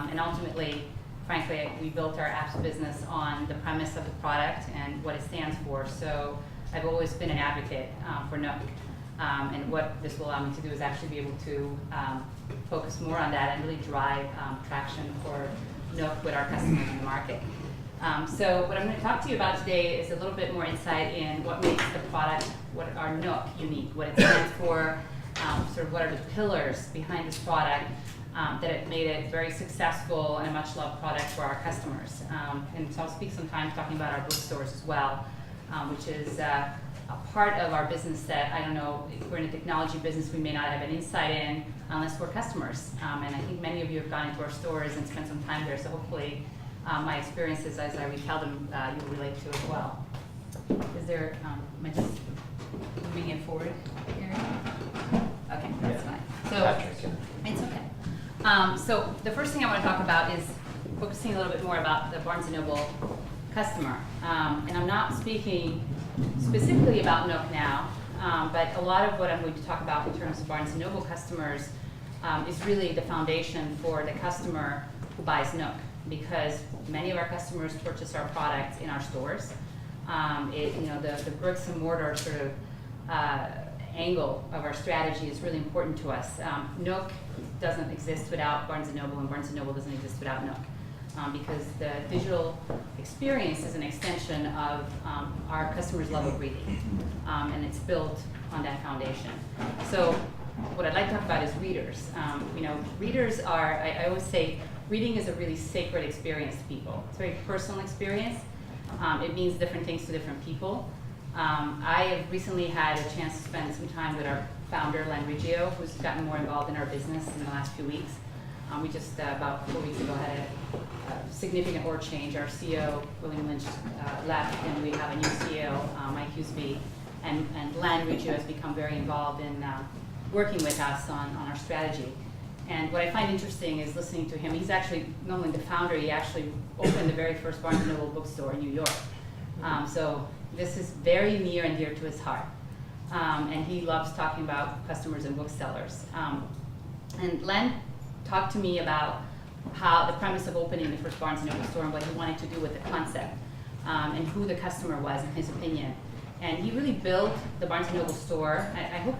And ultimately, frankly, we built our apps business on the premise of the product and what it stands for. So I've always been an advocate for Nook. And what this will allow me to do is actually be able to focus more on that and really drive traction for Nook with our customers in the market. So what I'm going to talk to you about today is a little bit more insight in what makes the product, what our Nook unique, what it stands for, sort of what are the pillars behind this product that it made it very successful and a much loved product for our customers. And so I'll spend some time talking about our bookstores as well, which is a part of our business that, I don't know, if we're in a technology business, we may not have an insight in unless we're customers. And I think many of you have gone into our stores and spent some time there, so hopefully my experiences as I retell them, you'll relate to as well. Is there, am I just moving it forward here? Okay, that's fine. So, it's okay. So the first thing I want to talk about is focusing a little bit more about the Barnes & Noble customer. And I'm not speaking specifically about Nook now, but a lot of what I'm going to talk about in terms of Barnes & Noble customers is really the foundation for the customer who buys Nook, because many of our customers purchase our products in our stores. The bricks and mortar sort of angle of our strategy is really important to us. Nook doesn't exist without Barnes & Noble, and Barnes & Noble doesn't exist without Nook. Because the digital experience is an extension of our customers' love of reading, and it's built on that foundation. So what I'd like to talk about is readers. Readers are, I always say, reading is a really sacred experience to people. It's a very personal experience. It means different things to different people. I have recently had a chance to spend some time with our founder, Len Riggio, who's gotten more involved in our business in the last few weeks. We just, about 4 weeks ago, had a significant org change. Our CEO, William Lynch, left, and we have a new CEO, Mike Huseby, and Len Riggio has become very involved in working with us on our strategy. And what I find interesting is listening to him. He's actually not only the founder, he actually opened the very first Barnes & Noble bookstore in New York. So this is very near and dear to his heart. And he loves talking about customers and booksellers. And Len talked to me about how the premise of opening the first Barnes & Noble store and what he wanted to do with the concept, and who the customer was in his opinion. And he really built the Barnes & Noble store. I hope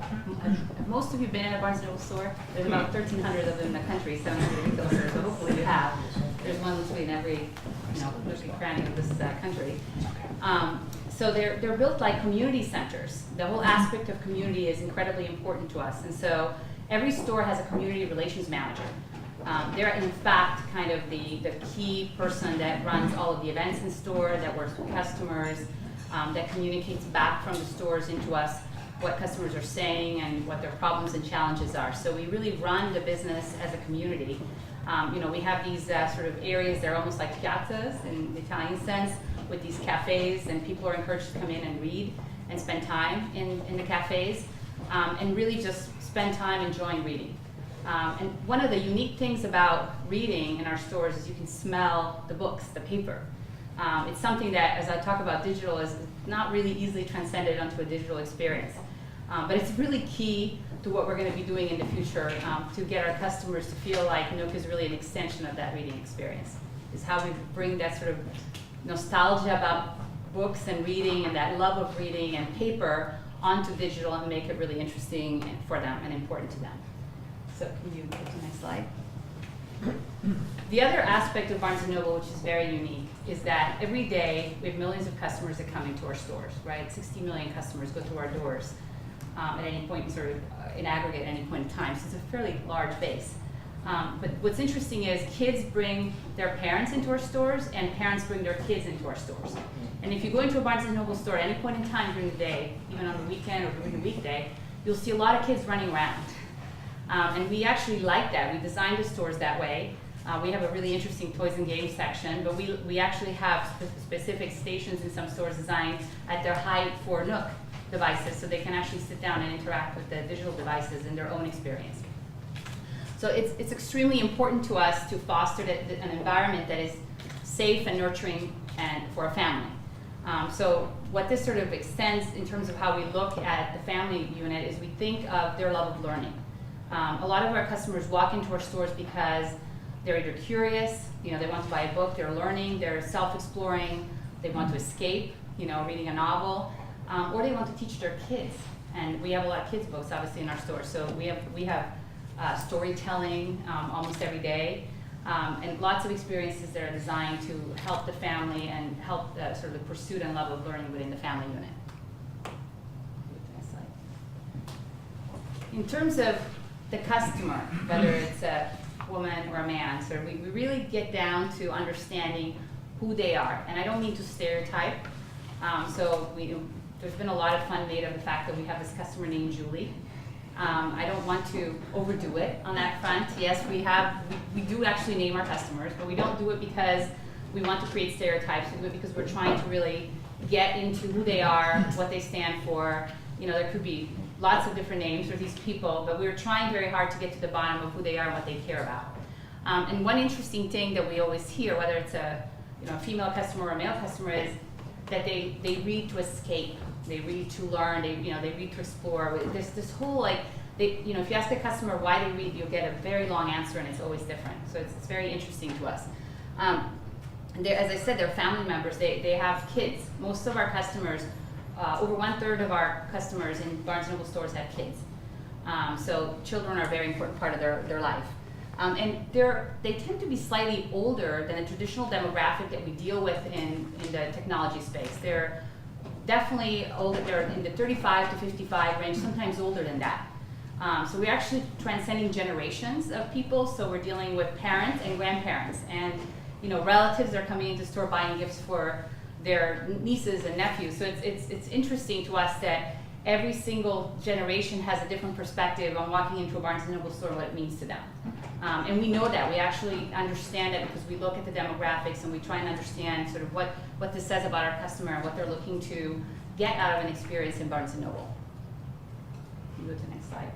most of you have been in a Barnes & Noble store. There's about 1,300 of them in the country, 700 retail stores, so hopefully you have. There's one literally in every cranny of this country. So they're built like community centers. The whole aspect of community is incredibly important to us. And so every store has a community relations manager. They're in fact kind of the key person that runs all of the events in store, that works with customers, that communicates back from the stores into us what customers are saying and what their problems and challenges are. So we really run the business as a community. We have these sort of areas that are almost like piazzas in the Italian sense, with these cafes, and people are encouraged to come in and read and spend time in the cafes, and really just spend time enjoying reading. And one of the unique things about reading in our stores is you can smell the books, the paper. It's something that, as I talk about digital, is not really easily transcended onto a digital experience. But it's really key to what we're going to be doing in the future to get our customers to feel like Nook is really an extension of that reading experience. Is how we bring that sort of nostalgia about books and reading and that love of reading and paper onto digital and make it really interesting for them and important to them. So can you go to the next slide? The other aspect of Barnes & Noble, which is very unique, is that every day we have millions of customers that come into our stores, right? 60 million customers go through our doors at any point, sort of in aggregate at any point in time. So it's a fairly large base. But what's interesting is kids bring their parents into our stores, and parents bring their kids into our stores. And if you go into a Barnes & Noble store at any point in time during the day, even on the weekend or during the weekday, you'll see a lot of kids running around. And we actually like that. We designed the stores that way. We have a really interesting toys and games section, but we actually have specific stations in some stores designed at their height for Nook devices, so they can actually sit down and interact with the digital devices in their own experience. So it's extremely important to us to foster an environment that is safe and nurturing and for a family. So what this sort of extends in terms of how we look at the family unit is we think of their love of learning. A lot of our customers walk into our stores because They're either curious, they want to buy a book, they're learning, they're self-exploring, they want to escape, reading a novel, or they want to teach their kids. And we have a lot of kids books, obviously, in our store. So we have storytelling almost every day, and lots of experiences that are designed to help the family and help sort of the pursuit and love of learning within the family unit. In terms of the customer, whether it's a woman or a man, so we really get down to understanding who they are. And I don't mean to stereotype. There's been a lot of fun made of the fact that we have this customer named Julie. I don't want to overdo it on that front. Yes, we do actually name our customers, but we don't do it because we want to create stereotypes. We do it because we're trying to really get into who they are, what they stand for. There could be lots of different names for these people, but we're trying very hard to get to the bottom of who they are and what they care about. And one interesting thing that we always hear, whether it's a female customer or a male customer, is that they read to escape, they read to learn, they read to explore. There's this whole if you ask a customer why they read, you'll get a very long answer, and it's always different. So it's very interesting to us. As I said, they're family members. They have kids. Most of our customers, over 1/3 of our customers in Barnes & Noble stores have kids. So children are a very important part of their life. And they tend to be slightly older than the traditional demographic that we deal with in the technology space. They're definitely older. They're in the 35 to 55 range, sometimes older than that. So we're actually transcending generations of people. So we're dealing with parents and grandparents, and relatives are coming into store buying gifts for their nieces and nephews. So it's interesting to us that every single generation has a different perspective on walking into a Barnes & Noble store and what it means to them. And we know that. We actually understand it because we look at the demographics and we try and understand sort of what this says about our customer and what they're looking to get out of an experience in Barnes & Noble. Can you go to the next slide?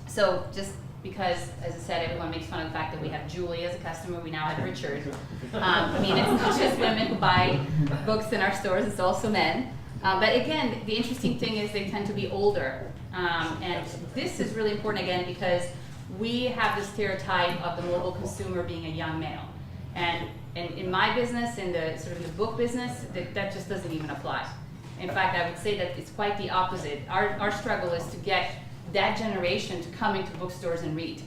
So just because, as I said, everyone makes fun of the fact that we have Julie as a customer, we now have Richard. It's not just women who buy books in our stores, it's also men. But again, the interesting thing is they tend to be older. And this is really important, again, because we have the stereotype of the mobile consumer being a young male. And in my business, in the sort of the book business, that just doesn't even apply. In fact, I would say that it's quite the opposite. Our struggle is to get that generation to come into bookstores and read.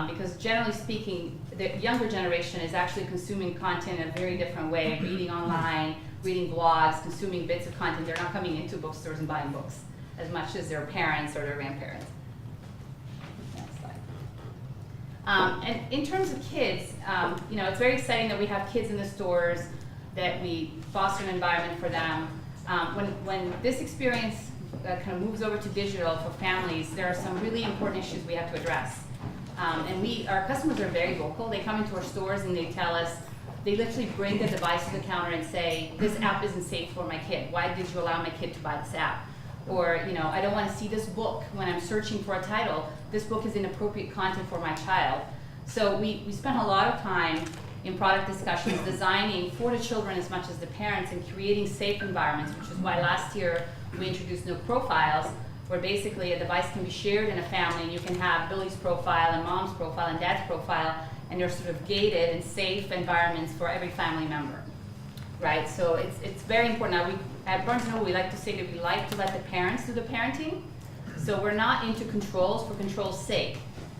Because generally speaking, the younger generation is actually consuming content in a very different way, reading online, reading blogs, consuming bits of content. They're not coming into bookstores and buying books as much as their parents or their grandparents. Next slide. And in terms of kids, it's very exciting that we have kids in the stores, that we foster an environment for them. When this experience kind of moves over to digital for families, there are some really important issues we have to address. Our customers are very vocal. They come into our stores and they tell us, they literally bring the device to the counter and say, this app isn't safe for my kid. Why did you allow my kid to buy this app? Or, I don't want to see this book when I'm searching for a title. This book is inappropriate content for my child. So we spent a lot of time in product discussions designing for the children as much as the parents and creating safe environments, which is why last year we introduced Nook Profiles, where basically a device can be shared in a family and you can have Billy's profile and mom's profile and dad's profile, and they're sort of gated and safe environments for every family member, right? So it's very important. Now, at Barnes & Noble, we like to say that we like to let the parents do the parenting. So we're not into controls for control's sake.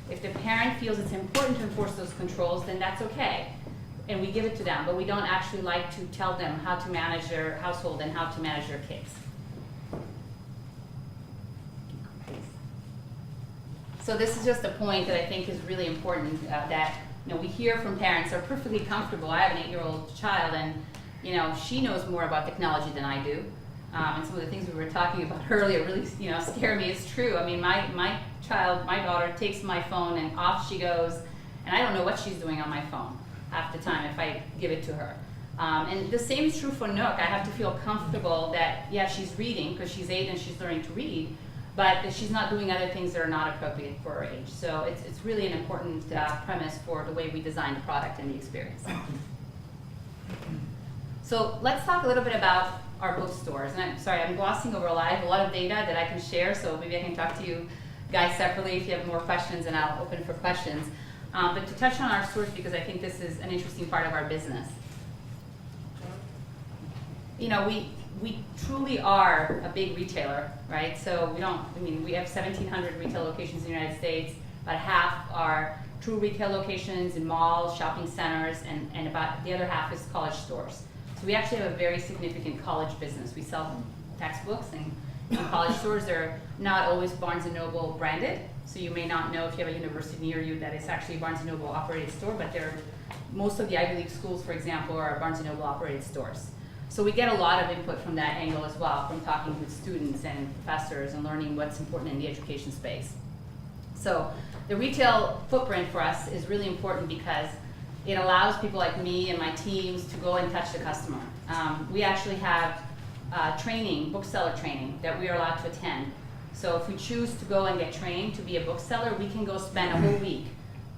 If the parent feels it's important to enforce those controls, then that's okay. And we give it to them, but we don't actually like to tell them how to manage their household and how to manage their kids. So this is just a point that I think is really important, that we hear from parents are perfectly comfortable. I have an 8-year-old child, and she knows more about technology than I do. And some of the things we were talking about earlier really scare me. It's true. I mean, my daughter takes my phone and off she goes, and I don't know what she's doing on my phone half the time if I give it to her. And the same is true for Nook. I have to feel comfortable that, yeah, she's reading because she's 8 and she's learning to read, but that she's not doing other things that are not appropriate for her age. So it's really an important premise for the way we design the product and the experience. So let's talk a little bit about our bookstores. And I'm glossing over a lot. I have a lot of data that I can share, so maybe I can talk to you guys separately if you have more questions, and I'll open for questions. But to touch on our stores, because I think this is an interesting part of our business. We truly are a big retailer, right? So we have 1,700 retail locations in the United States. About half are true retail locations in malls, shopping centers, and about the other half is college stores. So we actually have a very significant college business. We sell textbooks, and in college stores they're not always Barnes & Noble branded. So you may not know if you have a university near you that it's actually a Barnes & Noble operated store, but most of the Ivy League schools, for example, are Barnes & Noble operated stores. So we get a lot of input from that angle as well, from talking with students and professors and learning what's important in the education space. So the retail footprint for us is really important because it allows people like me and my teams to go and touch the customer. We actually have training, bookseller training, that we are allowed to attend. So if we choose to go and get trained to be a bookseller, we can go spend a whole week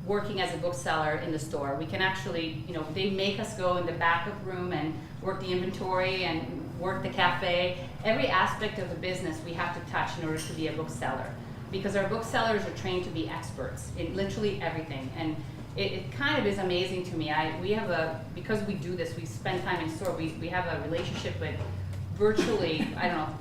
working as a bookseller in the store. We can actually, they make us go in the backup room and work the inventory and work the cafe. Every aspect of the business we have to touch in order to be a bookseller, because our booksellers are trained to be experts in literally everything. And it kind of is amazing to me. Because we do this, we spend time in store, we have a relationship with virtually,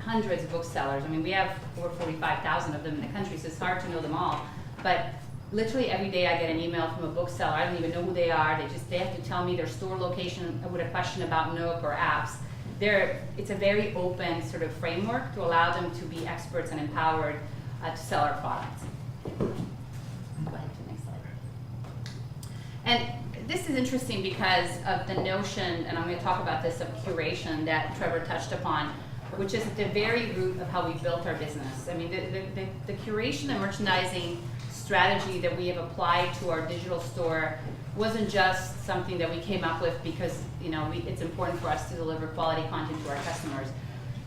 hundreds of booksellers. We have over 45,000 of them in the country, so it's hard to know them all. But literally every day I get an email from a bookseller. I don't even know who they are. They have to tell me their store location with a question about Nook or apps. It's a very open sort of framework to allow them to be experts and empowered to sell our products. Go ahead to the next slide. And this is interesting because of the notion, and I'm going to talk about this, of curation that Trevor touched upon, which is at the very root of how we built our business. The curation and merchandising strategy that we have applied to our digital store wasn't just something that we came up with because it's important for us to deliver quality content to our customers.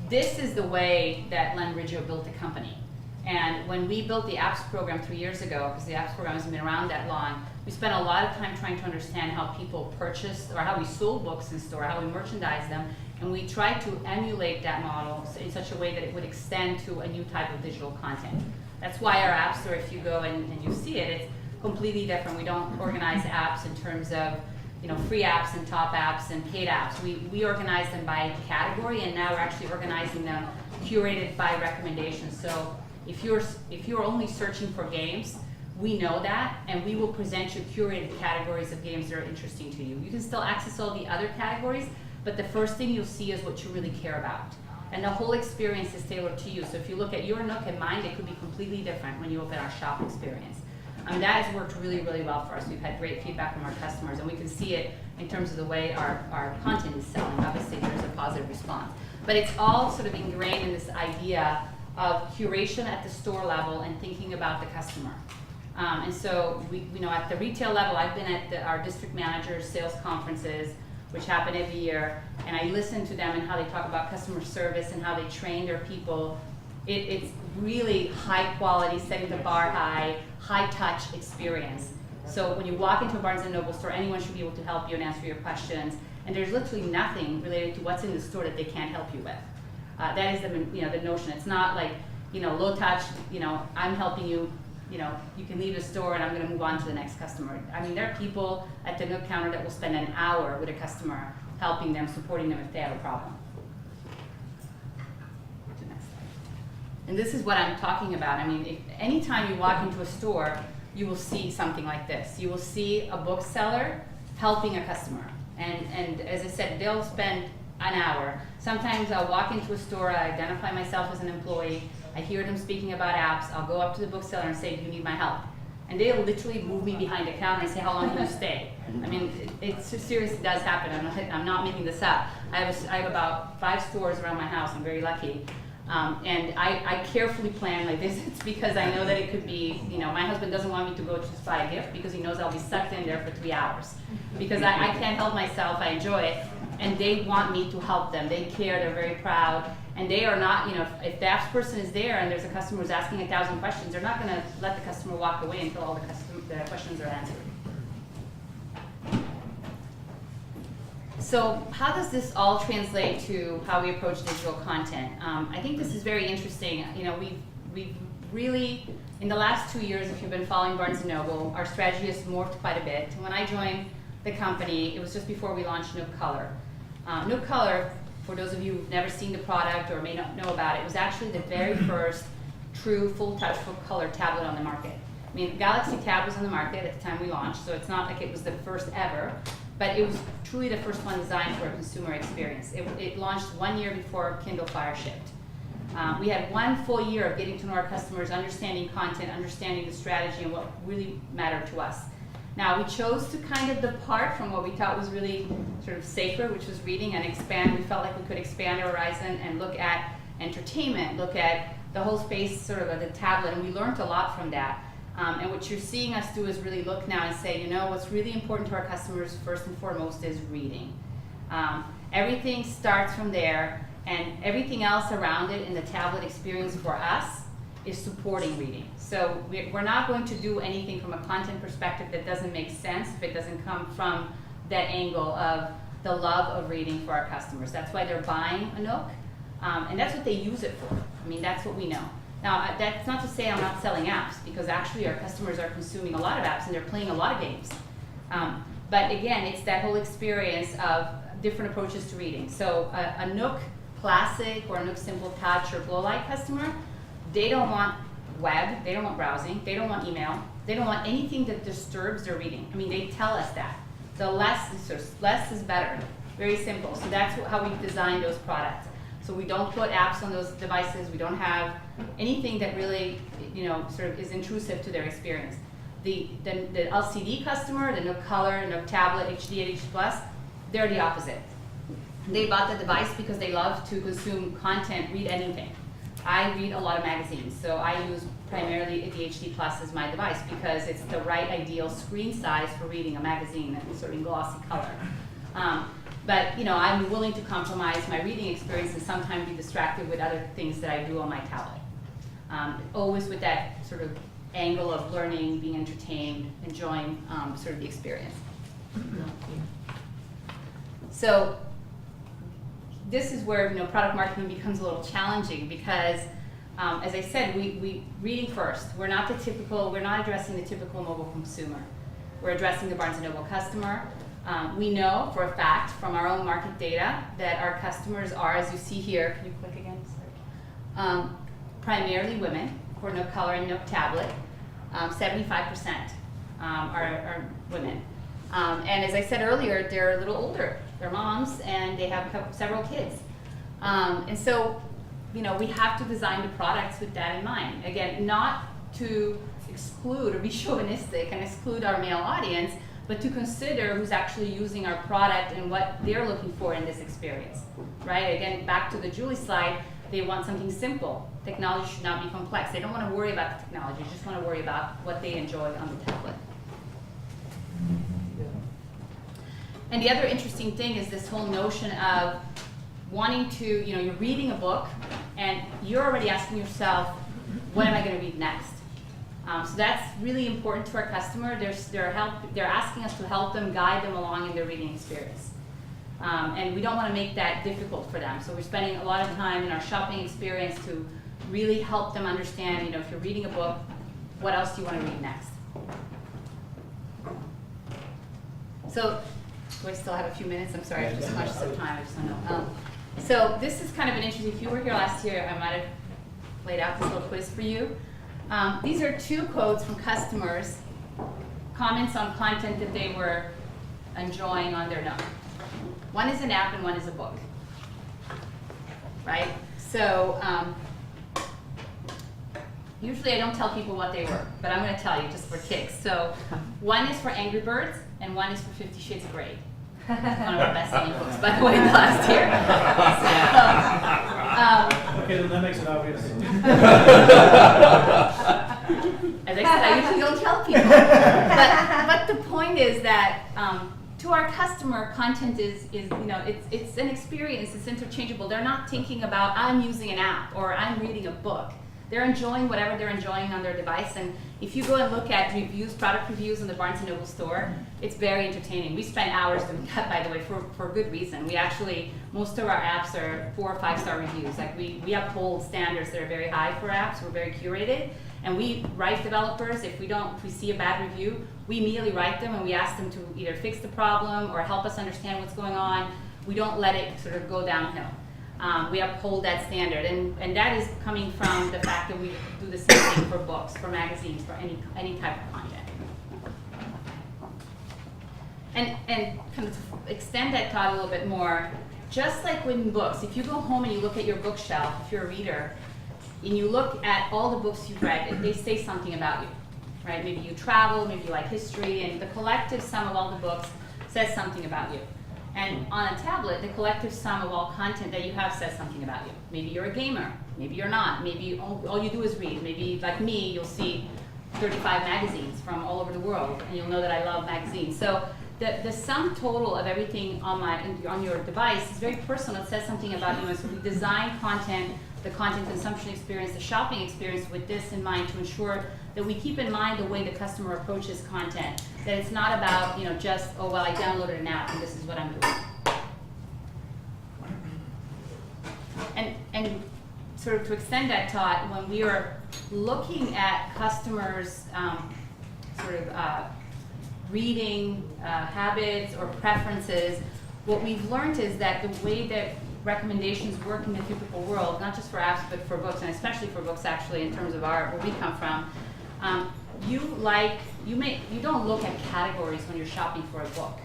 This is the way that Len Riggio built the company. And when we built the apps program 3 years ago, because the apps program hasn't been around that long, we spent a lot of time trying to understand how people purchased or how we sold books in store, how we merchandise them, and we tried to emulate that model in such a way that it would extend to a new type of digital content. That's why our app store, if you go and you see it, it's completely different. We don't organize apps in terms of free apps and top apps and paid apps. We organize them by category, and now we're actually organizing them curated by recommendations. So if you're only searching for games, we know that, and we will present you curated categories of games that are interesting to you. You can still access all the other categories, but the first thing you'll see is what you really care about. And the whole experience is tailored to you. So if you look at your Nook and mine, it could be completely different when you open our shop experience. That has worked really, really well for us. We've had great feedback from our customers, and we can see it in terms of the way our content is selling. Obviously, there's a positive response. But it's all sort of ingrained in this idea of curation at the store level and thinking about the customer. And so, at the retail level, I've been at our district managers' sales conferences, which happen every year, and I listen to them and how they talk about customer service and how they train their people. It's really high quality, setting the bar high touch experience. So when you walk into a Barnes & Noble store, anyone should be able to help you and answer your questions, and there's literally nothing related to what's in the store that they can't help you with. That is the notion. It's not like low touch. I'm helping you. You can leave the store and I'm going to move on to the next customer. There are people at the Nook counter that will spend an hour with a customer, helping them, supporting them if they have a problem. And this is what I'm talking about. Anytime you walk into a store, you will see something like this. You will see a bookseller helping a customer. And as I said, they'll spend an hour. Sometimes I'll walk into a store, I identify myself as an employee, I hear them speaking about apps, I'll go up to the bookseller and say, do you need my help? And they'll literally move me behind a counter and say, how long can you stay? It seriously does happen. I'm not making this up. I have about 5 stores around my house. I'm very lucky. And I carefully plan my visits because I know that it could be, my husband doesn't want me to go just buy a gift because he knows I'll be sucked in there for 3 hours. Because I can't help myself, I enjoy it. And they want me to help them. They care, they're very proud. And they are not, if the apps person is there and there's a customer who's asking 1,000 questions, they're not going to let the customer walk away until all the questions are answered. So how does this all translate to how we approach digital content? I think this is very interesting. We've really, in the last 2 years, if you've been following Barnes & Noble, our strategy has morphed quite a bit. When I joined the company, it was just before we launched Nook Color. Nook Color, for those of you who've never seen the product or may not know about it, was actually the very first true full-touch, full-color tablet on the market. I mean, Galaxy Tab was on the market at the time we launched, so it's not like it was the first ever, but it was truly the first one designed for a consumer experience. It launched 1 year before Kindle Fire shipped. We had 1 full year of getting to know our customers, understanding content, understanding the strategy, and what really mattered to us. Now, we chose to kind of depart from what we thought was really sort of safer, which was reading, and expand. We felt like we could expand our horizon and look at entertainment, look at the whole space sort of the tablet, and we learned a lot from that. And what you're seeing us do is really look now and say, you know, what's really important to our customers first and foremost is reading. Everything starts from there, and everything else around it in the tablet experience for us is supporting reading. So we're not going to do anything from a content perspective that doesn't make sense if it doesn't come from that angle of the love of reading for our customers. That's why they're buying a Nook, and that's what they use it for. I mean, that's what we know. Now, that's not to say I'm not selling apps, because actually our customers are consuming a lot of apps and they're playing a lot of games. But again, it's that whole experience of different approaches to reading. So a Nook Classic or a Nook Simple Touch or Glow Light customer, they don't want web, they don't want browsing, they don't want email, they don't want anything that disturbs their reading. I mean, they tell us that. The less is better. Very simple. So that's how we've designed those products. So we don't put apps on those devices. We don't have anything that really, you know, sort of is intrusive to their experience. The LCD customer, the Nook Color, Nook Tablet, HD and HD+, they're the opposite. They bought the device because they love to consume content, read anything. I read a lot of magazines, so I use primarily the HD Plus as my device because it's the right ideal screen size for reading a magazine that's sort of in glossy color. But you know, I'm willing to compromise my reading experience and sometimes be distracted with other things that I do on my tablet. Always with that sort of angle of learning, being entertained, enjoying sort of the experience. So this is where, you know, product marketing becomes a little challenging because, as I said, we reading first. We're not addressing the typical mobile consumer. We're addressing the Barnes & Noble customer. We know for a fact from our own market data that our customers are, as you see here, can you click again? Sorry. Primarily women for Nook Color and Nook Tablet. 75% are women. And as I said earlier, they're a little older. They're moms and they have several kids. And so, you know, we have to design the products with that in mind. Again, not to exclude or be chauvinistic and exclude our male audience, but to consider who's actually using our product and what they're looking for in this experience, right? Again, back to the Julie slide, they want something simple. Technology should not be complex. They don't want to worry about the technology, they just want to worry about what they enjoy on the tablet. And the other interesting thing is this whole notion of wanting to, you know, you're reading a book and you're already asking yourself, what am I going to read next? So that's really important to our customer. They're asking us to help them, guide them along in their reading experience. And we don't want to make that difficult for them. So we're spending a lot of time in our shopping experience to really help them understand, you know, if you're reading a book, what else do you want to read next? So, do I still have a few minutes? I'm sorry, I've just munched some time. I just don't know. So this is kind of an interesting, if you were here last year, I might have laid out this little quiz for you. These are 2 quotes from customers, comments on content that they were enjoying on their Nook. One is an app and one is a book, right? So usually I don't tell people what they were, but I'm going to tell you just for kicks. So one is for Angry Birds and one is for 50 Shades of Grey. One of our best-selling books, by the way, last year. So, okay, then that makes it obvious. As I said, I usually don't tell people. But the point is that to our customer, content is you know, it's an experience, it's interchangeable. They're not thinking about, I'm using an app or I'm reading a book. They're enjoying whatever they're enjoying on their device. And If you go and look at reviews, product reviews in the Barnes & Noble store, it's very entertaining. We spend hours doing that, by the way, for good reason. We actually, most of our apps are 4 or 5-star reviews. Like we uphold standards that are very high for apps. We're very curated. And we write developers, if we see a bad review, we immediately write them and we ask them to either fix the problem or help us understand what's going on. We don't let it sort of go downhill. We uphold that standard, and that is coming from the fact that we do the same thing for books, for magazines, for any type of content. And kind of to extend that thought a little bit more, just like in books, if you go home and you look at your bookshelf, if you're a reader, and you look at all the books you've read, they say something about you, right? Maybe you travel, maybe you like history, and the collective sum of all the books says something about you. And on a tablet, the collective sum of all content that you have says something about you. Maybe you're a gamer, maybe you're not, maybe all you do is read. Maybe like me, you'll see 35 magazines from all over the world, and you'll know that I love magazines. So the sum total of everything on your device is very personal. It says something about you, and so we design content, the content consumption experience, the shopping experience with this in mind to ensure that we keep in mind the way the customer approaches content. That it's not about, just, oh, well, I downloaded an app and this is what I'm doing. And sort of to extend that thought, when we are looking at customers' reading habits or preferences, what we've learned is that the way that recommendations work in the typical world, not just for apps but for books, and especially for books actually in terms of where we come from, you don't look at categories when you're shopping for a book.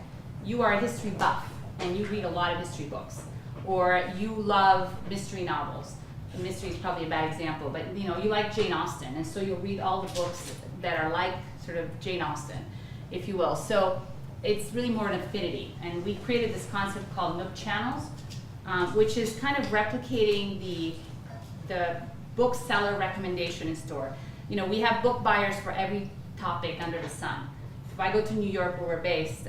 You are a history buff and you read a lot of history books, or you love mystery novels. Mystery is probably a bad example, but you like Jane Austen, and so you'll read all the books that are like sort of Jane Austen, if you will. So it's really more an affinity, and we created this concept called Nook channels, which is kind of replicating the bookseller recommendation in store. We have book buyers for every topic under the sun. If I go to New York, where we're based,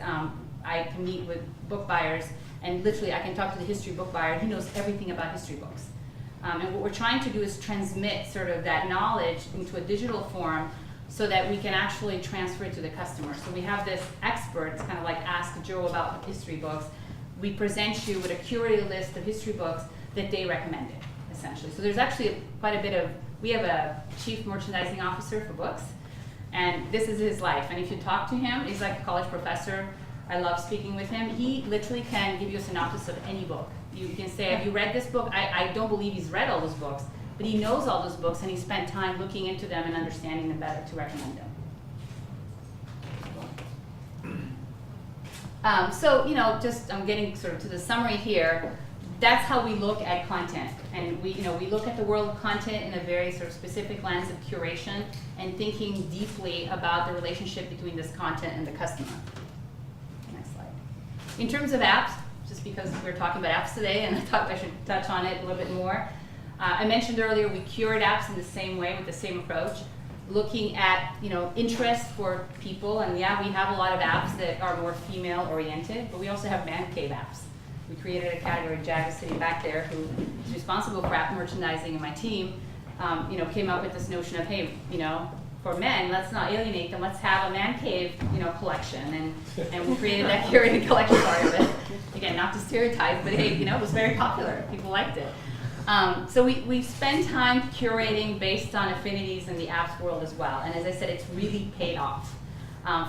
I can meet with book buyers, and literally I can talk to the history book buyer, and he knows everything about history books. And what we're trying to do is transmit sort of that knowledge into a digital form so that we can actually transfer it to the customer. So we have this expert, it's kind of like Ask Joe about history books. We present you with a curated list of history books that they recommended, essentially. So there's actually quite a bit of, we have a chief merchandising officer for books, and this is his life. And if you talk to him, he's like a college professor. I love speaking with him. He literally can give you a synopsis of any book. You can say, have you read this book? I don't believe he's read all those books, but he knows all those books, and he spent time looking into them and understanding them better to recommend them. I'm getting sort of to the summary here. That's how we look at content, and we look at the world of content in a very sort of specific lens of curation and thinking deeply about the relationship between this content and the customer. Next slide. In terms of apps, just because we're talking about apps today, and I thought I should touch on it a little bit more. I mentioned earlier we curate apps in the same way with the same approach, looking at interest for people, and yeah, we have a lot of apps that are more female oriented, but we also have man cave apps. We created a category. Jag is sitting back there, who is responsible for app merchandising, and my team, came up with this notion of, hey, for men, let's not alienate them. Let's have a man cave, collection, and we created that curated collection part of it. Again, not to stereotype, but hey, it was very popular. People liked it. So we spend time curating based on affinities in the apps world as well. And as I said, it's really paid off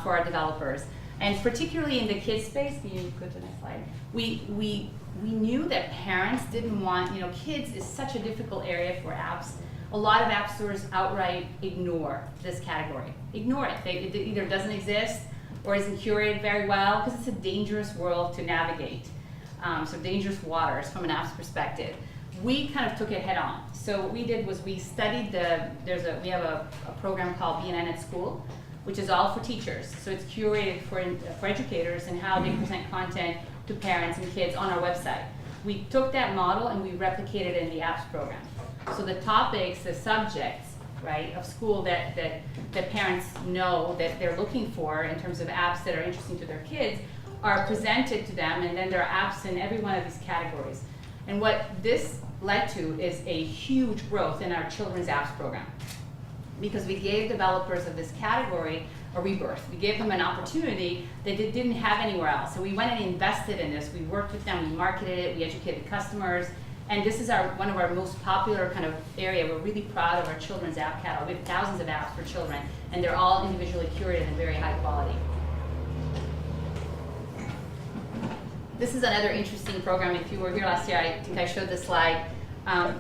for our developers. And particularly in the kids space, can you go to the next slide? We knew that parents didn't want, kids is such a difficult area for apps. A lot of app stores outright ignore this category. Ignore it. It either doesn't exist or isn't curated very well, because it's a dangerous world to navigate. So dangerous waters from an app's perspective. We kind of took it head on. So what we did was we studied we have a program called BNN at School, which is all for teachers. So it's curated for educators and how they present content to parents and kids on our website. We took that model and we replicated it in the apps program. So the topics, the subjects, right, of school that parents know that they're looking for in terms of apps that are interesting to their kids are presented to them, and then there are apps in every one of these categories. And what this led to is a huge growth in our children's apps program. because we gave developers of this category a rebirth. We gave them an opportunity that they didn't have anywhere else. So we went and invested in this. We worked with them, we marketed it, we educated customers, and this is one of our most popular kind of area. We're really proud of our children's app catalog. We have thousands of apps for children, and they're all individually curated and very high quality. This is another interesting program. If you were here last year, I think I showed this slide.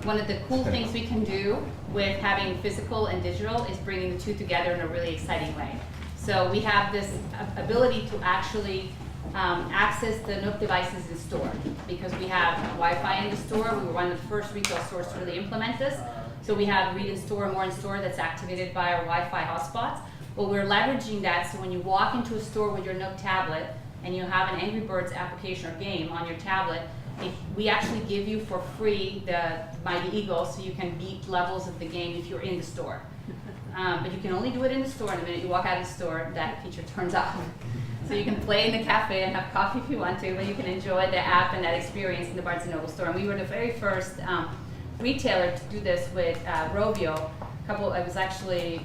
One of the cool things we can do with having physical and digital is bringing the two together in a really exciting way. So we have this ability to actually access the Nook devices in store, because we have Wi-Fi in the store. We were one of the first retail stores to really implement this. So we have Read in Store, More in Store that's activated by our Wi-Fi hotspots. Well, we're leveraging that, so when you walk into a store with your Nook tablet and you have an Angry Birds application or game on your tablet, we actually give you for free the Mighty Eagle, so you can beat levels of the game if you're in the store. But you can only do it in the store, and the minute you walk out of the store, that feature turns off. So you can play in the cafe and have coffee if you want to, but you can enjoy the app and that experience in the Barnes & Noble store. And we were the very first retailer to do this with Rovio. It was actually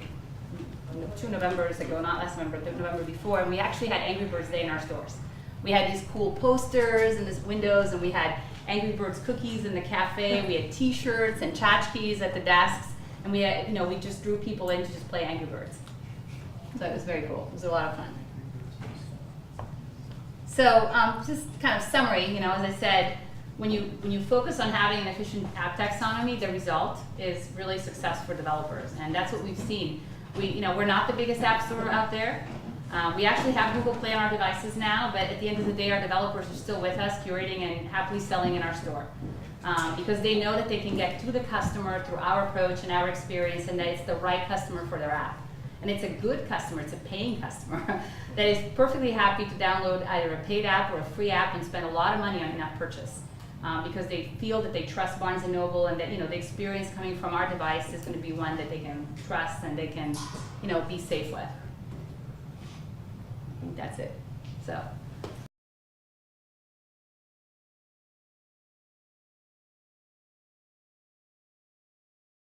2 Novembers ago, not last November, the November before, and we actually had Angry Birds Day in our stores. We had these cool posters in these windows, and we had Angry Birds cookies in the cafe. We had T-shirts and tchotchkes at the desks, and we had, we just drew people in to just play Angry Birds. So it was very cool. It was a lot of fun. So just kind of summary, as I said, when you focus on having an efficient app taxonomy, the result is really success for developers, and that's what we've seen. We're not the biggest app store out there. We actually have Google Play on our devices now, but at the end of the day, our developers are still with us, curating and happily selling in our store. Because they know that they can get to the customer through our approach and our experience, and that it's the right customer for their app. And it's a good customer, it's a paying customer that is perfectly happy to download either a paid app or a free app and spend a lot of money on an app purchase. Because they feel that they trust Barnes & Noble, and that the experience coming from our device is going to be one that they can trust and they can be safe with. I think that's it. So